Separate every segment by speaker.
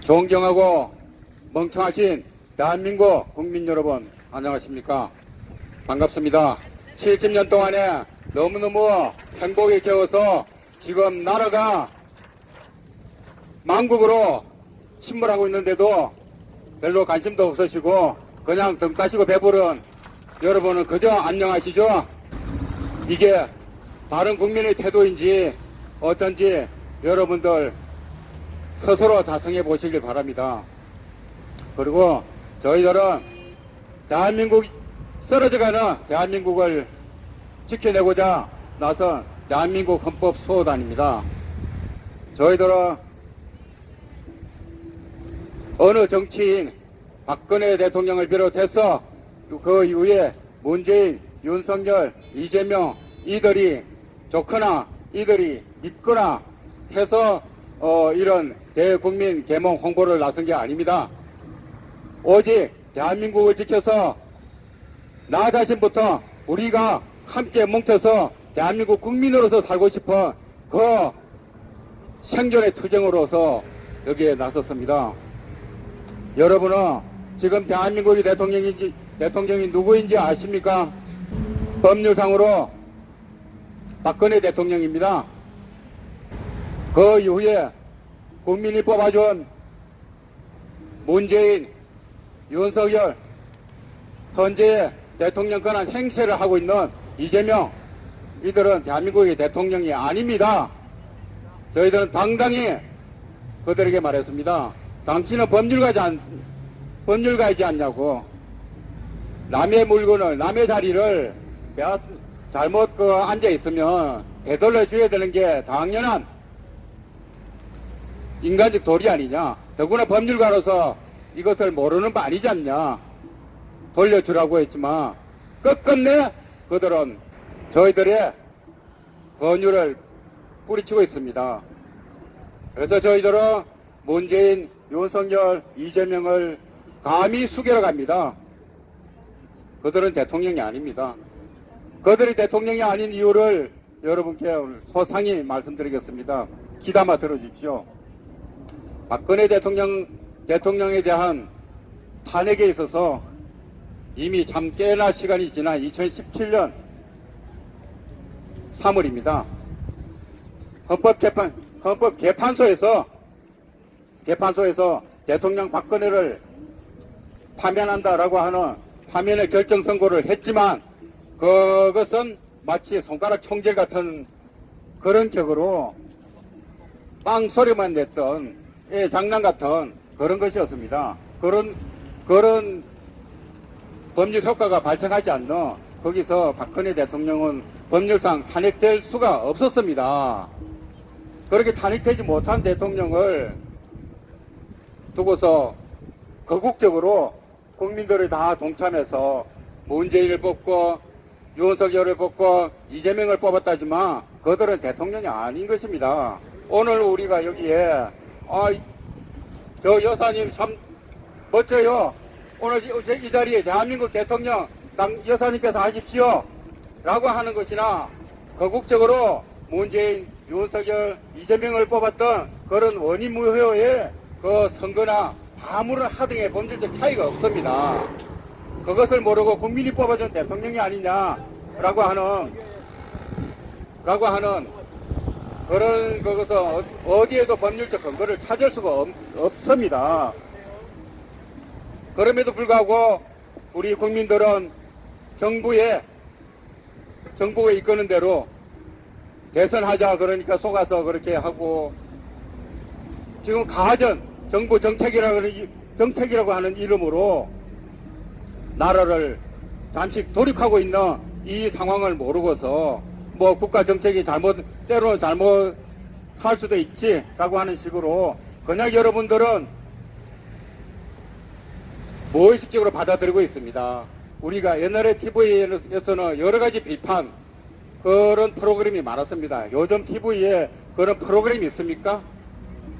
Speaker 1: 존경하고 멍청하신 대한민국 국민 여러분, 안녕하십니까? 반갑습니다. 70년 동안에 너무너무 행복에 겨워서 지금 나라가 망국으로 침몰하고 있는데도 별로 관심도 없으시고 그냥 등 따시고 배부른 여러분은 그저 안녕하시죠? 이게 다른 국민의 태도인지 어쩐지 여러분들 스스로 자성해 보시길 바랍니다. 그리고 저희들은 대한민국 쓰러져가는 대한민국을 지켜내고자 나선 대한민국 헌법 수호단입니다. 저희들은 어느 정치인 박근혜 대통령을 비롯해서 그 이후에 문재인, 윤석열, 이재명 이들이 좋거나 이들이 믿거나 해서 이런 대국민 계몽 홍보를 나선 게 아닙니다. 오직 대한민국을 지켜서 나 자신부터 우리가 함께 뭉쳐서 대한민국 국민으로서 살고 싶어 그 생존의 투쟁으로서 여기에 나섰습니다. 여러분은 지금 대한민국의 대통령이 누구인지 아십니까? 법률상으로 박근혜 대통령입니다. 그 이후에 국민이 뽑아준 문재인, 윤석열, 현재의 대통령 권한 행세를 하고 있는 이재명, 이들은 대한민국의 대통령이 아닙니다. 저희들은 당당히 그들에게 말했습니다. 당신은 법률가이지 않냐고. 남의 물건을, 남의 자리를 잘못 앉아 있으면 되돌려 줘야 되는 게 당연한 인간적 도리 아니냐. 더구나 법률가로서 이것을 모르는 바 아니지 않냐. 돌려주라고 했지만 끝끝내 그들은 저희들의 권유를 뿌리치고 있습니다. 그래서 저희들은 문재인, 윤석열, 이재명을 감히 수개로 갑니다. 그들은 대통령이 아닙니다. 그들이 대통령이 아닌 이유를 여러분께 오늘 소상히 말씀드리겠습니다. 귀담아 들어주십시오. 박근혜 대통령에 대한 탄핵에 있어서 이미 참 꽤나 시간이 지난 2017년 3월입니다. 헌법재판소에서 대통령 박근혜를 파면한다라고 하는 파면의 결정 선고를 했지만 그것은 마치 손가락 총질 같은 그런 격으로 빵 소리만 냈던 장난 같은 그런 것이었습니다. 그런 법률 효과가 발생하지 않는 거기서 박근혜 대통령은 법률상 탄핵될 수가 없었습니다. 그렇게 탄핵되지 못한 대통령을 두고서 거국적으로 국민들이 다 동참해서 문재인을 뽑고 윤석열을 뽑고 이재명을 뽑았다지만 그들은 대통령이 아닌 것입니다. 오늘 우리가 여기에 저 여사님 참 멋져요. 오늘 이 자리에 대한민국 대통령 여사님께서 하십시오 라고 하는 것이나 거국적으로 문재인, 윤석열, 이재명을 뽑았던 그런 원인무효의 그 선거나 아무런 하등의 범죄적 차이가 없습니다. 그것을 모르고 국민이 뽑아준 대통령이 아니냐라고 하는 그런 것은 어디에도 법률적 근거를 찾을 수가 없습니다. 그럼에도 불구하고 우리 국민들은 정부가 이끄는 대로 대선하자 그러니까 속아서 그렇게 하고 지금 가전 정부 정책이라고 하는 이름으로 나라를 잠시 돌입하고 있는 이 상황을 모르고서 뭐 국가 정책이 때로는 잘못할 수도 있지라고 하는 식으로 그냥 여러분들은 무의식적으로 받아들이고 있습니다. 우리가 옛날에 TV에서는 여러 가지 비판 그런 프로그램이 많았습니다. 요즘 TV에 그런 프로그램이 있습니까?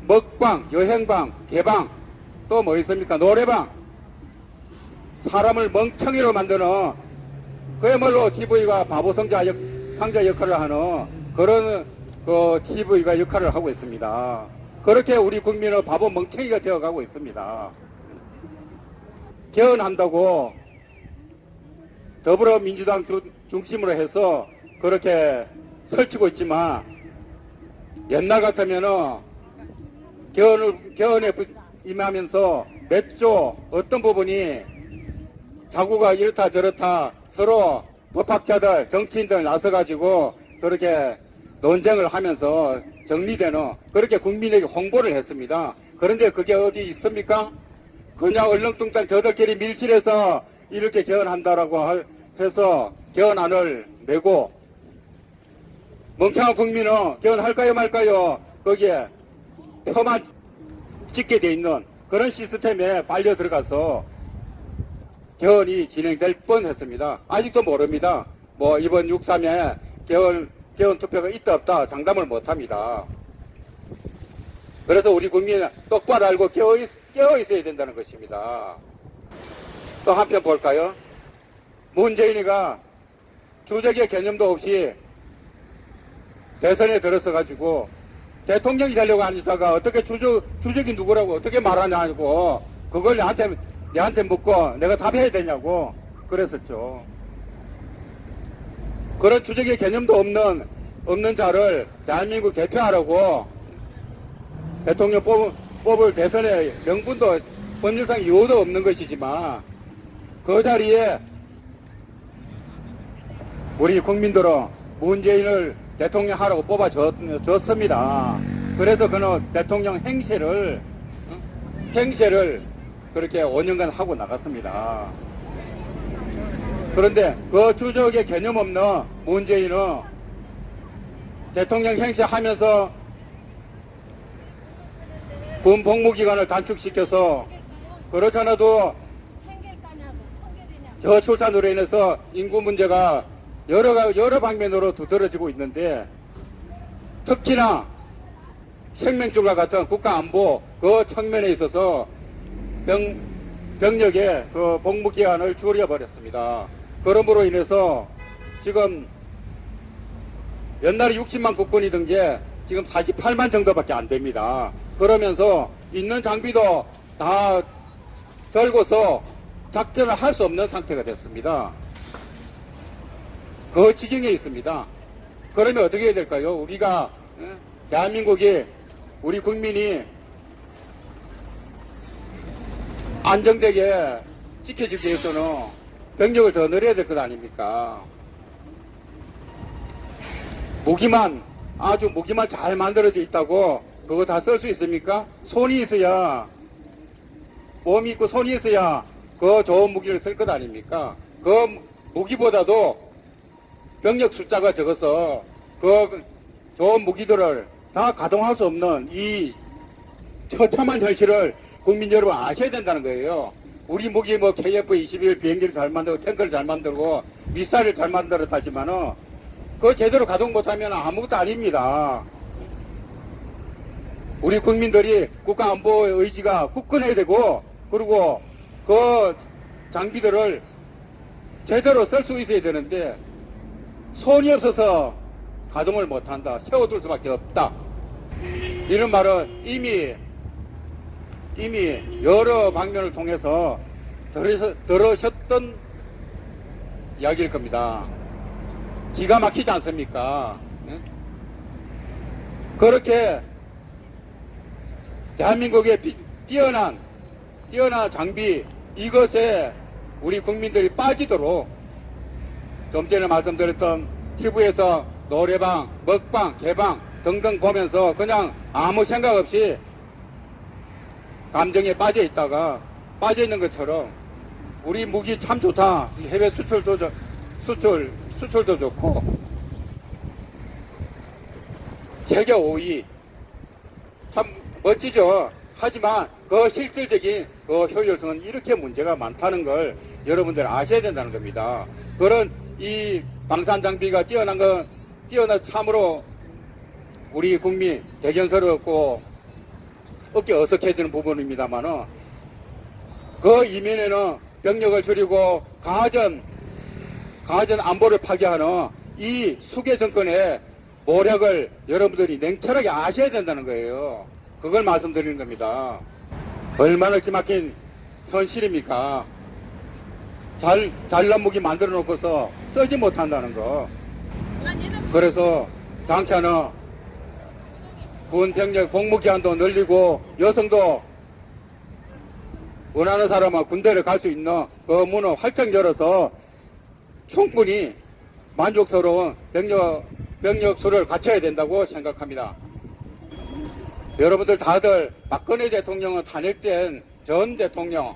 Speaker 1: 먹방, 여행방, 개방, 또 뭐 있습니까? 노래방. 사람을 멍청이로 만드는 그야말로 TV가 바보 상자 역할을 하는 그런 TV가 역할을 하고 있습니다. 그렇게 우리 국민은 바보 멍청이가 되어가고 있습니다. 개헌한다고 더불어민주당 중심으로 해서 그렇게 설치고 있지만 옛날 같으면은 개헌에 임하면서 몇 조 어떤 부분이 자구가 이렇다 저렇다 서로 법학자들 정치인들 나서가지고 그렇게 논쟁을 하면서 정리되는 그렇게 국민에게 홍보를 했습니다. 그런데 그게 어디 있습니까? 그냥 얼렁뚱땅 저들끼리 밀실해서 이렇게 개헌한다라고 해서 개헌안을 내고 멍청한 국민은 개헌할까요 말까요? 거기에 표만 찍게 돼 있는 그런 시스템에 빨려 들어가서 개헌이 진행될 뻔했습니다. 아직도 모릅니다. 뭐 이번 6.3에 개헌 투표가 있다 없다 장담을 못합니다. 그래서 우리 국민 똑바로 알고 깨어 있어야 된다는 것입니다. 또 한편 볼까요? 문재인이가 주적의 개념도 없이 대선에 들어서 가지고 대통령이 되려고 하니까 어떻게 주적이 누구라고 어떻게 말하냐고 그걸 내한테 묻고 내가 답해야 되냐고 그랬었죠. 그런 주적의 개념도 없는 자를 대한민국 대표하라고 대통령 뽑을 대선에 명분도 법률상 이유도 없는 것이지만 그 자리에 우리 국민들은 문재인을 대통령 하라고 뽑아줬습니다. 그래서 그는 대통령 행세를 그렇게 5년간 하고 나갔습니다. 그런데 그 주적의 개념 없는 문재인은 대통령 행세하면서 군 복무기간을 단축시켜서 그렇잖아도 저출산으로 인해서 인구 문제가 여러 방면으로 두드러지고 있는데 특히나 생명줄과 같은 국가안보 그 측면에 있어서 병력의 그 복무기간을 줄여버렸습니다. 그러므로 인해서 지금 옛날에 60만 국군이던 게 지금 48만 정도밖에 안 됩니다. 그러면서 있는 장비도 다 들고서 작전을 할 수 없는 상태가 됐습니다. 그 지경에 있습니다. 그러면 어떻게 해야 될까요? 우리가 대한민국이 우리 국민이 안정되게 지켜주기 위해서는 병력을 더 늘려야 될 것 아닙니까? 무기만 잘 만들어져 있다고 그거 다 쓸 수 있습니까? 손이 있어야 몸이 있고 손이 있어야 그 좋은 무기를 쓸 것 아닙니까? 그 무기보다도 병력 숫자가 적어서 그 좋은 무기들을 다 가동할 수 없는 이 처참한 현실을 국민 여러분 아셔야 된다는 거예요. 우리 무기 뭐 KF-21 비행기를 잘 만들고 탱크를 잘 만들고 미사일을 잘 만들었다지만은 그거 제대로 가동 못하면 아무것도 아닙니다. 우리 국민들이 국가안보의 의지가 굳건해야 되고 그리고 그 장비들을 제대로 쓸 수 있어야 되는데 손이 없어서 가동을 못한다. 세워둘 수밖에 없다. 이런 말은 이미 여러 방면을 통해서 들으셨던 이야기일 겁니다. 기가 막히지 않습니까? 그렇게 대한민국의 뛰어난 장비 이것에 우리 국민들이 빠지도록 좀 전에 말씀드렸던 TV에서 노래방, 먹방, 개방 등등 보면서 그냥 아무 생각 없이 감정에 빠져 있다가 빠져 있는 것처럼 우리 무기 참 좋다. 해외 수출도 좋고 세계 5위 참 멋지죠. 하지만 그 실질적인 그 효율성은 이렇게 문제가 많다는 걸 여러분들 아셔야 된다는 겁니다. 그런 이 방산 장비가 뛰어나 참으로 우리 국민 대견스럽고 어깨 어석해지는 부분입니다만은 그 이면에는 병력을 줄이고 가전 안보를 파괴하는 이 수계 정권의 모략을 여러분들이 냉철하게 아셔야 된다는 거예요. 그걸 말씀드리는 겁니다. 얼마나 기막힌 현실입니까? 잘난 무기 만들어 놓고서 쓰지 못한다는 거. 그래서 장차는 군 병력 복무 기한도 늘리고 여성도 원하는 사람은 군대를 갈 수 있는 그 문을 활짝 열어서 충분히 만족스러운 병력 수를 갖춰야 된다고 생각합니다. 여러분들 다들 박근혜 대통령은 탄핵된 전 대통령,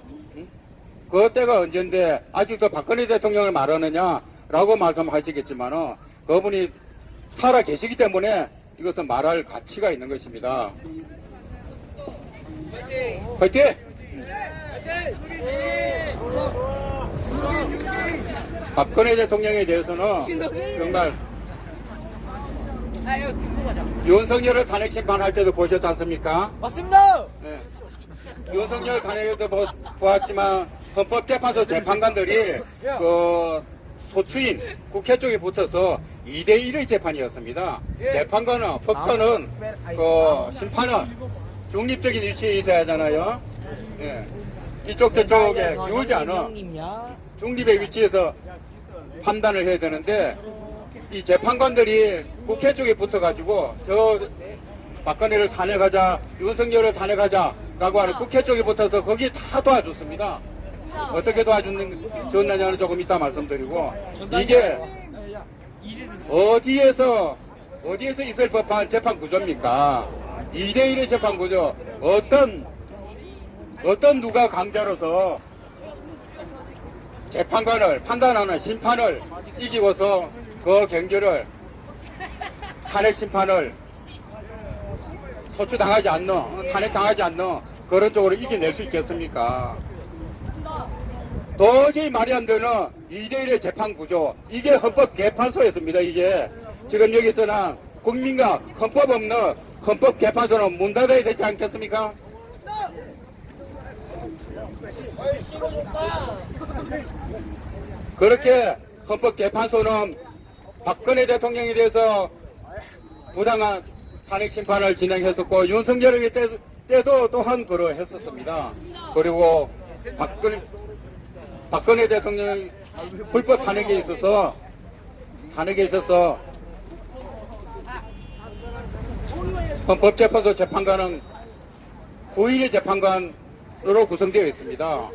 Speaker 1: 그 때가 언젠데 아직도 박근혜 대통령을 말하느냐라고 말씀하시겠지만은 그분이 살아 계시기 때문에 이것은 말할 가치가 있는 것입니다. 화이팅! 박근혜 대통령에 대해서는 정말 윤석열을 탄핵 심판할 때도 보셨지 않습니까?
Speaker 2: 맞습니다.
Speaker 1: 네. 윤석열 탄핵에도 보았지만 헌법재판소 재판관들이 그 소추인 국회 쪽에 붙어서 2대1의 재판이었습니다. 재판관은, 법관은, 그 심판은 중립적인 위치에 있어야 하잖아요. 예. 이쪽 저쪽에 기울지 않아 중립의 위치에서 판단을 해야 되는데 이 재판관들이 국회 쪽에 붙어가지고 저 박근혜를 탄핵하자, 윤석열을 탄핵하자라고 하는 국회 쪽에 붙어서 거기 다 도와줬습니다. 어떻게 도와줬느냐는 조금 이따 말씀드리고, 이게 어디에서 있을 법한 재판 구조입니까? 2대1의 재판 구조. 어떤 누가 강자로서 재판관을 판단하는 심판을 이기고서 그 경주를 탄핵 심판을 소추당하지 않는, 탄핵당하지 않는 그런 쪽으로 이겨낼 수 있겠습니까? 도저히 말이 안 되는 2대1의 재판 구조. 이게 헌법개판소였습니다. 이게 지금 여기서는 국민과 헌법 없는 헌법개판소는 문 닫아야 되지 않겠습니까? 그렇게 헌법개판소는 박근혜 대통령에 대해서 부당한 탄핵 심판을 진행했었고, 윤석열에게 때도 또한 그러했었습니다. 그리고 박근혜 대통령 불법 탄핵에 있어서 헌법재판소 재판관은 9인의 재판관으로 구성되어 있습니다.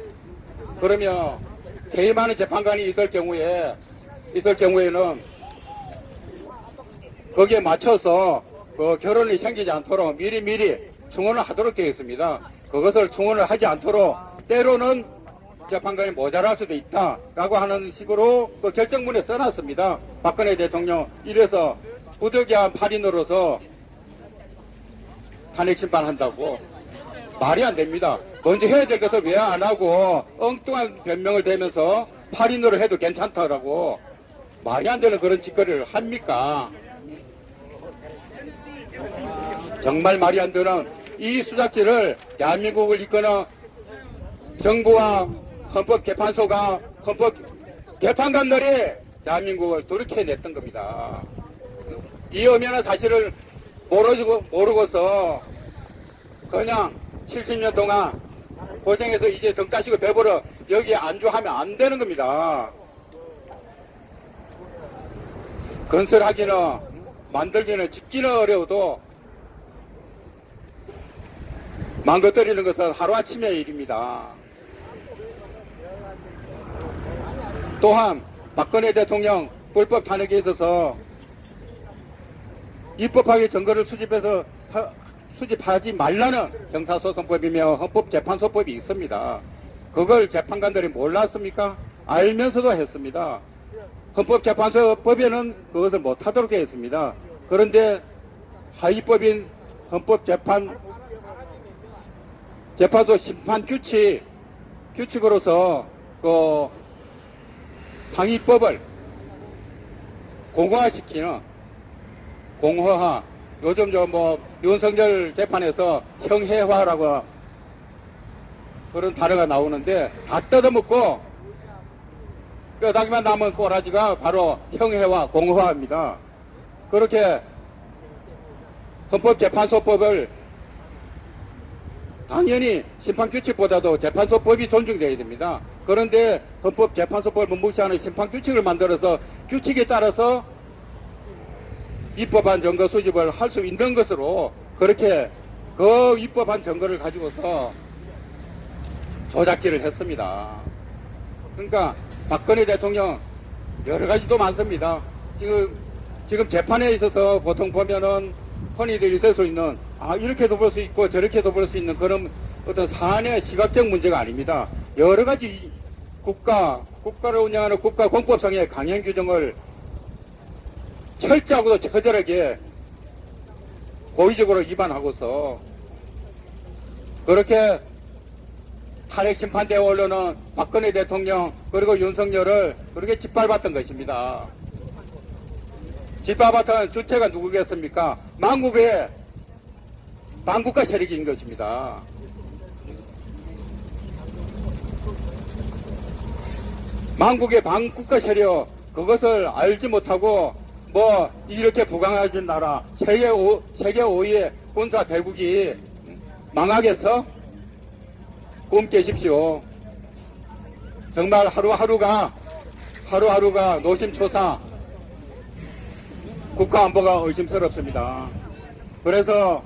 Speaker 1: 그러면 개의 많은 재판관이 있을 경우에는 거기에 맞춰서 그 결혼이 생기지 않도록 미리 충원을 하도록 되어 있습니다. 그것을 충원을 하지 않도록 때로는 재판관이 모자랄 수도 있다라고 하는 식으로 그 결정문에 써놨습니다. 박근혜 대통령 이래서 부득이한 8인으로서 탄핵 심판한다고. 말이 안 됩니다. 먼저 해야 될 것을 왜 안 하고 엉뚱한 변명을 대면서 8인으로 해도 괜찮다라고 말이 안 되는 그런 짓거리를 합니까? 정말 말이 안 되는 이 수작질을 대한민국을 이끄는 정부와 헌법재판소가 헌법재판관들이 대한민국을 돌이켜냈던 겁니다. 이 엄연한 사실을 모르고서 그냥 70년 동안 고생해서 이제 등 따시고 배부러 여기에 안주하면 안 되는 겁니다. 건설하기는, 만들기는, 짓기는 어려워도 망가뜨리는 것은 하루아침의 일입니다. 또한 박근혜 대통령 불법 탄핵에 있어서 입법하게 증거를 수집하지 말라는 형사소송법이며 헌법재판소법이 있습니다. 그걸 재판관들이 몰랐습니까? 알면서도 했습니다. 헌법재판소법에는 그것을 못하도록 되어 있습니다. 그런데 하위법인 헌법재판소 심판 규칙으로서 그 상위법을 공허화시키는, 공허화, 요즘 윤석열 재판에서 형해화라고 그런 단어가 나오는데 다 뜯어먹고 뼈다귀만 남은 꼬라지가 바로 형해화, 공허화입니다. 그렇게 헌법재판소법을 당연히 심판규칙보다도 재판소법이 존중되어야 됩니다. 그런데 헌법재판소법을 무시하는 심판규칙을 만들어서 규칙에 따라서 입법한 증거 수집을 할 수 있는 것으로 그렇게 그 입법한 증거를 가지고서 조작질을 했습니다. 그러니까 박근혜 대통령 여러 가지도 많습니다. 지금 재판에 있어서 보통 보면은 흔히들 있을 수 있는 이렇게도 볼 수 있고 저렇게도 볼 수 있는 그런 어떤 사안의 시각적 문제가 아닙니다. 여러 가지 국가를 운영하는 국가 공법상의 강행 규정을 철저하고도 처절하게 고의적으로 위반하고서 그렇게 탄핵 심판되어 올려는 박근혜 대통령 그리고 윤석열을 그렇게 짓밟았던 것입니다. 짓밟았던 주체가 누구겠습니까? 만국의 반국가 세력인 것입니다. 만국의 반국가 세력 그것을 알지 못하고 뭐 이렇게 부강해진 나라 세계 5위의 군사 대국이 망하겠어? 꿈 깨십시오. 정말 하루하루가 노심초사 국가 안보가 의심스럽습니다. 그래서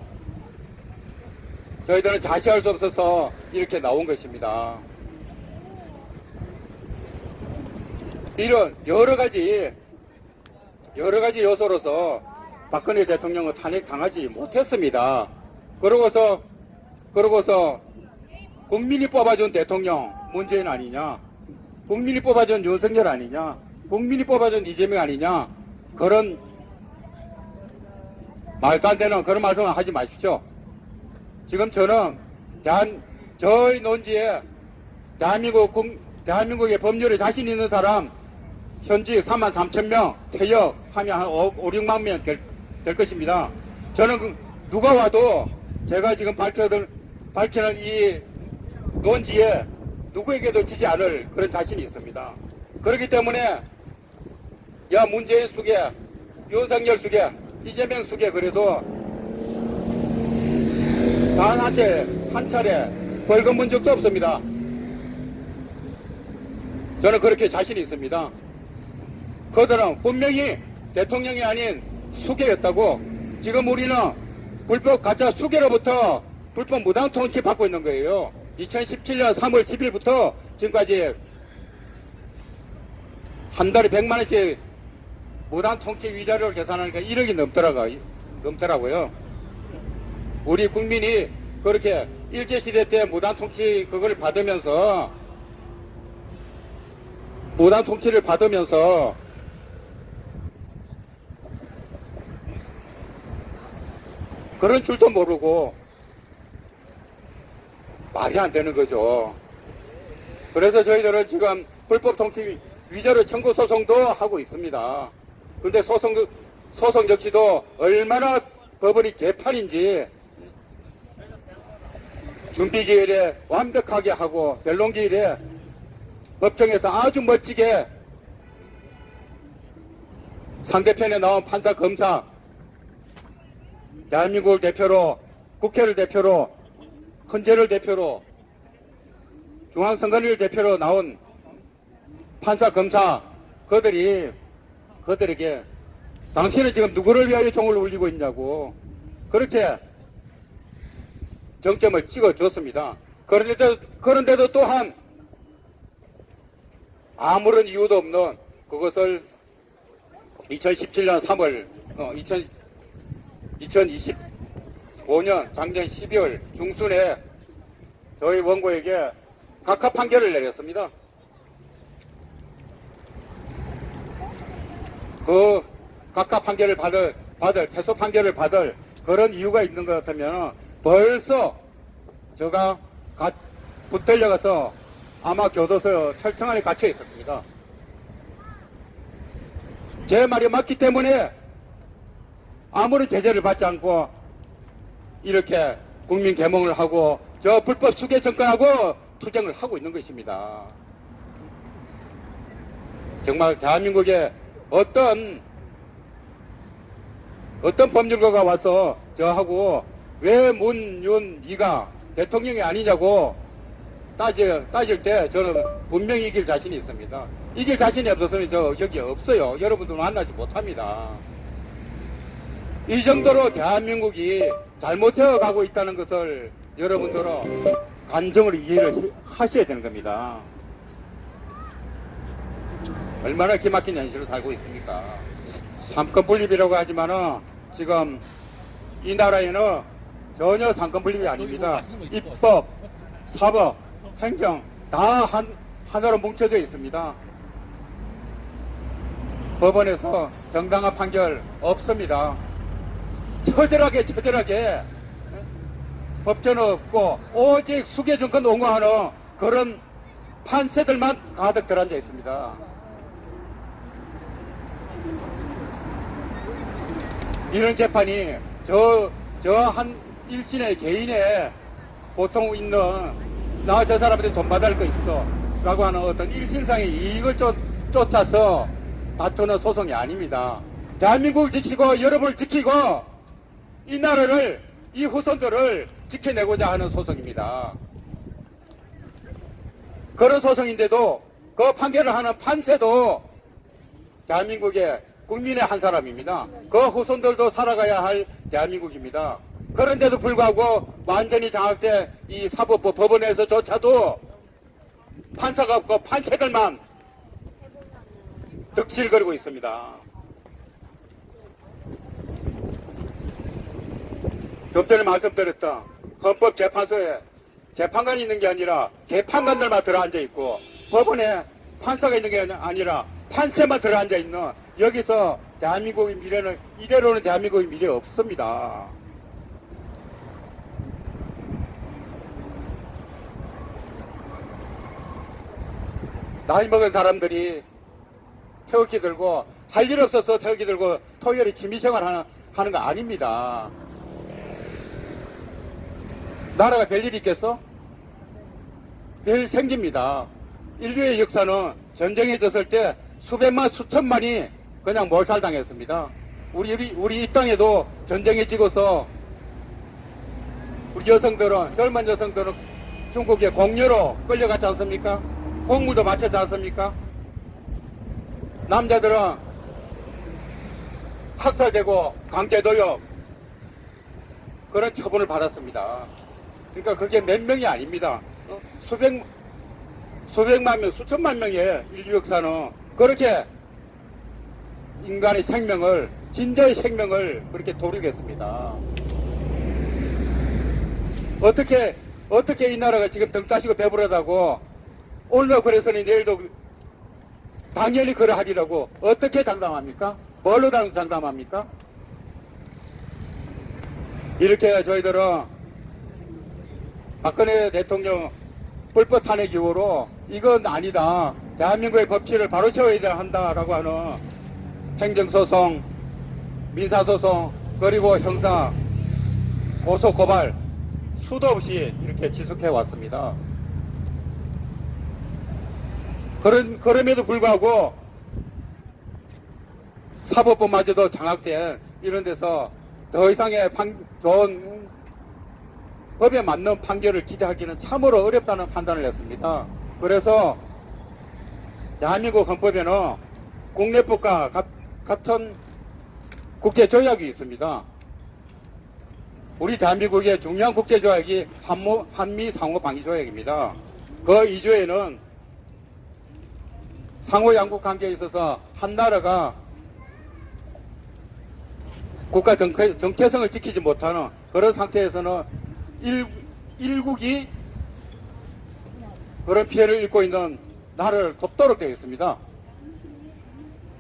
Speaker 1: 저희들은 자시할 수 없어서 이렇게 나온 것입니다. 이런 여러 가지 요소로서 박근혜 대통령은 탄핵당하지 못했습니다. 그러고서 국민이 뽑아준 대통령 문재인 아니냐, 국민이 뽑아준 윤석열 아니냐, 국민이 뽑아준 이재명 아니냐, 그런 말도 안 되는 그런 말씀을 하지 마십시오. 지금 저는 저희 논지에 대한민국의 법률에 자신 있는 사람 현직 33,000명 퇴역하면 한 5, 6만 명 될 것입니다. 저는 누가 와도 제가 지금 밝히는 이 논지에 누구에게도 지지 않을 그런 자신이 있습니다. 그렇기 때문에 문재인 숙에, 윤석열 숙에, 이재명 숙에 그래도 단 한 차례 벌금 문 적도 없습니다. 저는 그렇게 자신이 있습니다. 그들은 분명히 대통령이 아닌 수괴였다고. 지금 우리는 불법 가짜 수괴로부터 불법 무당 통치 받고 있는 거예요. 2017년 3월 10일부터 지금까지 한 달에 100만 원씩 무단 통치 위자료를 계산하니까 1억이 넘더라고요. 우리 국민이 그렇게 일제시대 때 무단 통치를 받으면서 그런 줄도 모르고 말이 안 되는 거죠. 그래서 저희들은 지금 불법 통치 위자료 청구 소송도 하고 있습니다. 근데 소송 역시도 얼마나 법원이 개판인지 준비기일에 완벽하게 하고 변론기일에 법정에서 아주 멋지게 상대편에 나온 판사, 검사, 대한민국을 대표로, 국회를 대표로, 헌재를 대표로, 중앙선관위를 대표로 나온 판사, 검사, 그들에게 당신은 지금 누구를 위하여 종을 울리고 있냐고 그렇게 정점을 찍어줬습니다. 그런데도 또한 아무런 이유도 없는 그것을 2017년 3월 2025년 작년 12월 중순에 저희 원고에게 각하 판결을 내렸습니다. 그 각하 판결을 받을 패소 판결을 받을 그런 이유가 있는 것 같으면 벌써 제가 붙들려가서 아마 교도소 철청 안에 갇혀 있었습니다. 제 말이 맞기 때문에 아무런 제재를 받지 않고 이렇게 국민 계몽을 하고 저 불법 수괴 정권하고 투쟁을 하고 있는 것입니다. 정말 대한민국에 어떤 법률가가 와서 저하고 왜 문, 윤, 이가 대통령이 아니냐고 따질 때 저는 분명히 이길 자신이 있습니다. 이길 자신이 없어서는 저 여기 없어요. 여러분들 만나지 못합니다. 이 정도로 대한민국이 잘못되어 가고 있다는 것을 여러분들은 감정으로 이해를 하셔야 되는 겁니다. 얼마나 기막힌 현실을 살고 있습니까? 삼권 분립이라고 하지만은 지금 이 나라에는 전혀 삼권 분립이 아닙니다. 입법, 사법, 행정 다 하나로 뭉쳐져 있습니다. 법원에서 정당한 판결 없습니다. 처절하게 법전 없고 오직 수개정권 옹호하는 그런 판세들만 가득 들어앉아 있습니다. 이런 재판이 저 한 일신의 개인의 보통 있는 나 저 사람한테 돈 받을 거 있어 라고 하는 어떤 일신상의 이익을 쫓아서 다투는 소송이 아닙니다. 대한민국을 지키고 여러분을 지키고 이 나라를 이 후손들을 지켜내고자 하는 소송입니다. 그런 소송인데도 그 판결을 하는 판세도 대한민국의 국민의 한 사람입니다. 그 후손들도 살아가야 할 대한민국입니다. 그런데도 불구하고 완전히 장악된 이 사법부 법원에서조차도 판사가 없고 판세들만 득실거리고 있습니다. 좀 전에 말씀드렸던 헌법재판소에 재판관이 있는 게 아니라 재판관들만 들어앉아 있고 법원에 판사가 있는 게 아니라 판세만 들어앉아 있는 여기서 대한민국의 미래는 이대로는 대한민국의 미래 없습니다. 나이 먹은 사람들이 태극기 들고 할 일 없어서 태극기 들고 토요일에 취미생활 하는 거 아닙니다. 나라가 별일이 있겠어? 별 생깁니다. 인류의 역사는 전쟁에 졌을 때 수백만 수천만이 그냥 몰살당했습니다. 우리 이 땅에도 전쟁에 지고서 우리 여성들은 젊은 여성들은 중국의 공녀로 끌려갔지 않습니까? 공물도 마쳤지 않습니까? 남자들은 학살되고 강제도역 그런 처분을 받았습니다. 그러니까 그게 몇 명이 아닙니다. 수백만 명, 수천만 명의 인류 역사는 그렇게 인간의 생명을, 진저의 생명을 그렇게 도르겠습니다. 어떻게 이 나라가 지금 등 따시고 배부르다고 오늘도 그래서니 내일도 당연히 그러하리라고 어떻게 장담합니까? 뭘로 장담합니까? 이렇게 저희들은 박근혜 대통령 불법 탄핵 이후로 이건 아니다. 대한민국의 법치를 바로 세워야 한다라고 하는 행정소송, 민사소송, 그리고 형사, 고소, 고발 수도 없이 이렇게 지속해 왔습니다. 그럼에도 불구하고 사법부마저도 장악된 이런 데서 더 이상의 좋은 법에 맞는 판결을 기대하기는 참으로 어렵다는 판단을 했습니다. 그래서 대한민국 헌법에는 국내법과 같은 국제조약이 있습니다. 우리 대한민국의 중요한 국제조약이 한미 상호방위조약입니다. 그 2조에는 상호 양국 관계에 있어서 한 나라가 국가 정체성을 지키지 못하는 그런 상태에서는 일국이 그런 피해를 입고 있는 나라를 돕도록 되어 있습니다.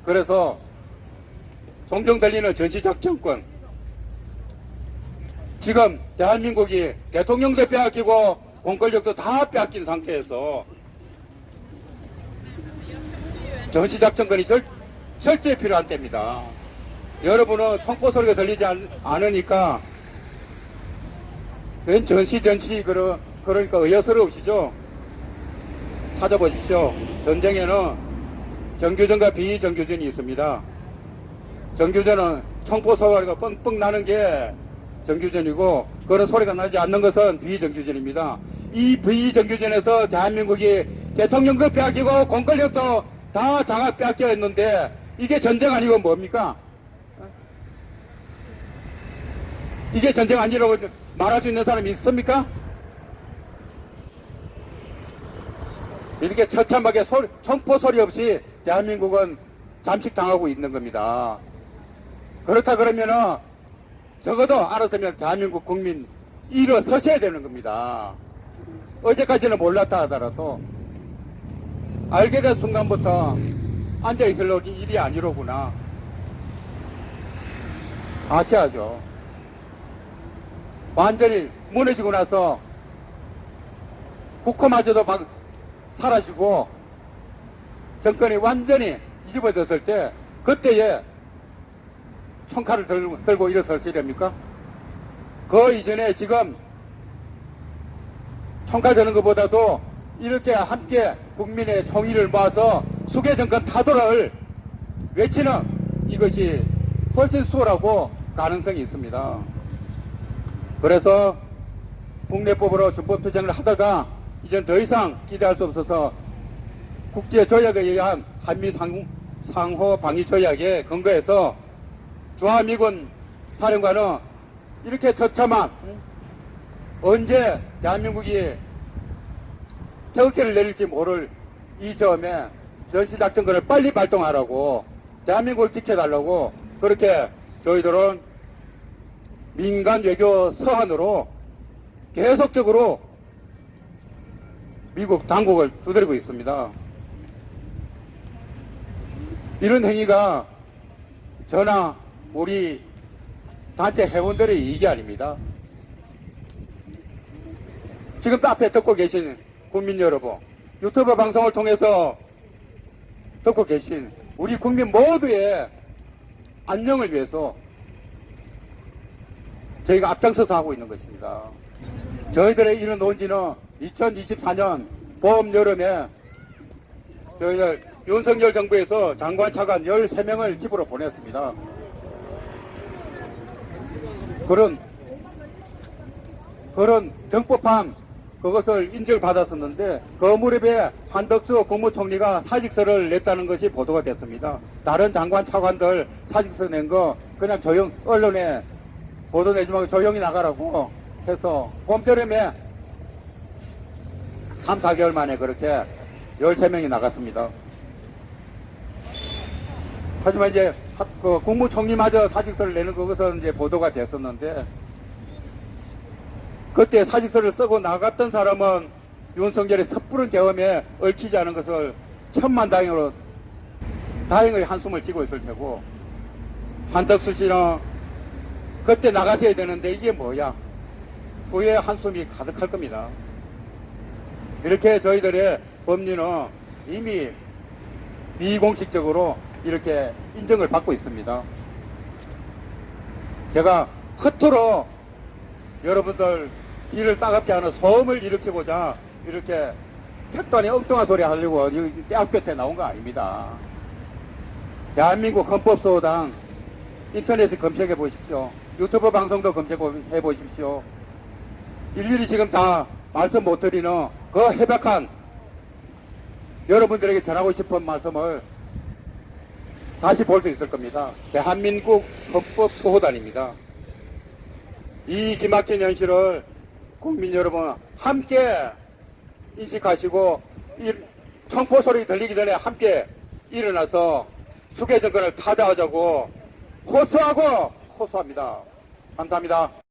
Speaker 1: 그래서 종종 들리는 전시작전권, 지금 대한민국이 대통령도 빼앗기고 공권력도 다 빼앗긴 상태에서 전시작전권이 철저히 필요한 때입니다. 여러분은 총포 소리가 들리지 않으니까 웬 전시 그러니까 의아스러우시죠? 찾아보십시오. 전쟁에는 정규전과 비정규전이 있습니다. 정규전은 총포 소리가 뻥뻥 나는 게 정규전이고 그런 소리가 나지 않는 것은 비정규전입니다. 이 비정규전에서 대한민국이 대통령도 빼앗기고 공권력도 다 장악 빼앗겨 있는데 이게 전쟁 아니고 뭡니까? 이게 전쟁 아니라고 말할 수 있는 사람이 있습니까? 이렇게 처참하게 총포 소리 없이 대한민국은 잠식당하고 있는 겁니다. 그렇다 그러면은 적어도 알았으면 대한민국 국민 일어서셔야 되는 겁니다. 어제까지는 몰랐다 하더라도 알게 된 순간부터 앉아있을 일이 아니로구나 아셔야죠. 완전히 무너지고 나서 국호마저도 막 사라지고 정권이 완전히 뒤집어졌을 때 그때에 총칼을 들고 일어서시렵니까? 그 이전에 지금 총칼 드는 것보다도 이렇게 함께 국민의 총의를 모아서 수계 정권 타도를 외치는 이것이 훨씬 수월하고 가능성이 있습니다. 그래서 국내법으로 준법투쟁을 하다가 이젠 더 이상 기대할 수 없어서 국제조약에 의한 한미 상호 방위 조약에 근거해서 주한미군 사령관은 이렇게 처참한 언제 대한민국이 태극기를 내릴지 모를 이 점에 전시작전권을 빨리 발동하라고 대한민국을 지켜달라고 그렇게 저희들은 민간 외교 서한으로 계속적으로 미국 당국을 두드리고 있습니다. 이런 행위가 저나 우리 단체 회원들의 이익이 아닙니다. 지금 앞에 듣고 계신 국민 여러분, 유튜브 방송을 통해서 듣고 계신 우리 국민 모두의 안녕을 위해서 저희가 앞장서서 하고 있는 것입니다. 저희들의 이런 논지는 2024년 봄, 여름에 저희들 윤석열 정부에서 장관 차관 13명을 집으로 보냈습니다. 그런 정법한 그것을 인정을 받았었는데 그 무렵에 한덕수 국무총리가 사직서를 냈다는 것이 보도가 됐습니다. 다른 장관 차관들 사직서 낸 거 그냥 언론에 보도 내지 말고 조용히 나가라고 해서 봄여름에 3, 4개월 만에 그렇게 13명이 나갔습니다. 하지만 이제 그 국무총리마저 사직서를 내는 그것은 이제 보도가 됐었는데 그때 사직서를 쓰고 나갔던 사람은 윤석열의 섣부른 계엄에 얽히지 않은 것을 천만다행으로 다행의 한숨을 쉬고 있을 테고 한덕수 씨는 그때 나가셔야 되는데 이게 뭐야? 후회 한숨이 가득할 겁니다. 이렇게 저희들의 법리는 이미 비공식적으로 이렇게 인정을 받고 있습니다. 제가 허투루 여러분들 귀를 따갑게 하는 소음을 일으키고자 이렇게 택도 아닌 엉뚱한 소리 하려고 떼학볕에 나온 거 아닙니다. 대한민국 헌법소호당 인터넷에 검색해 보십시오. 유튜브 방송도 검색해 보십시오. 일일이 지금 다 말씀 못 드리는 그 해박한 여러분들에게 전하고 싶은 말씀을 다시 볼 수 있을 겁니다. 대한민국 헌법소호단입니다. 이 기막힌 현실을 국민 여러분 함께 인식하시고 이 청포 소리 들리기 전에 함께 일어나서 수계 정권을 타다하자고 호소합니다. 감사합니다.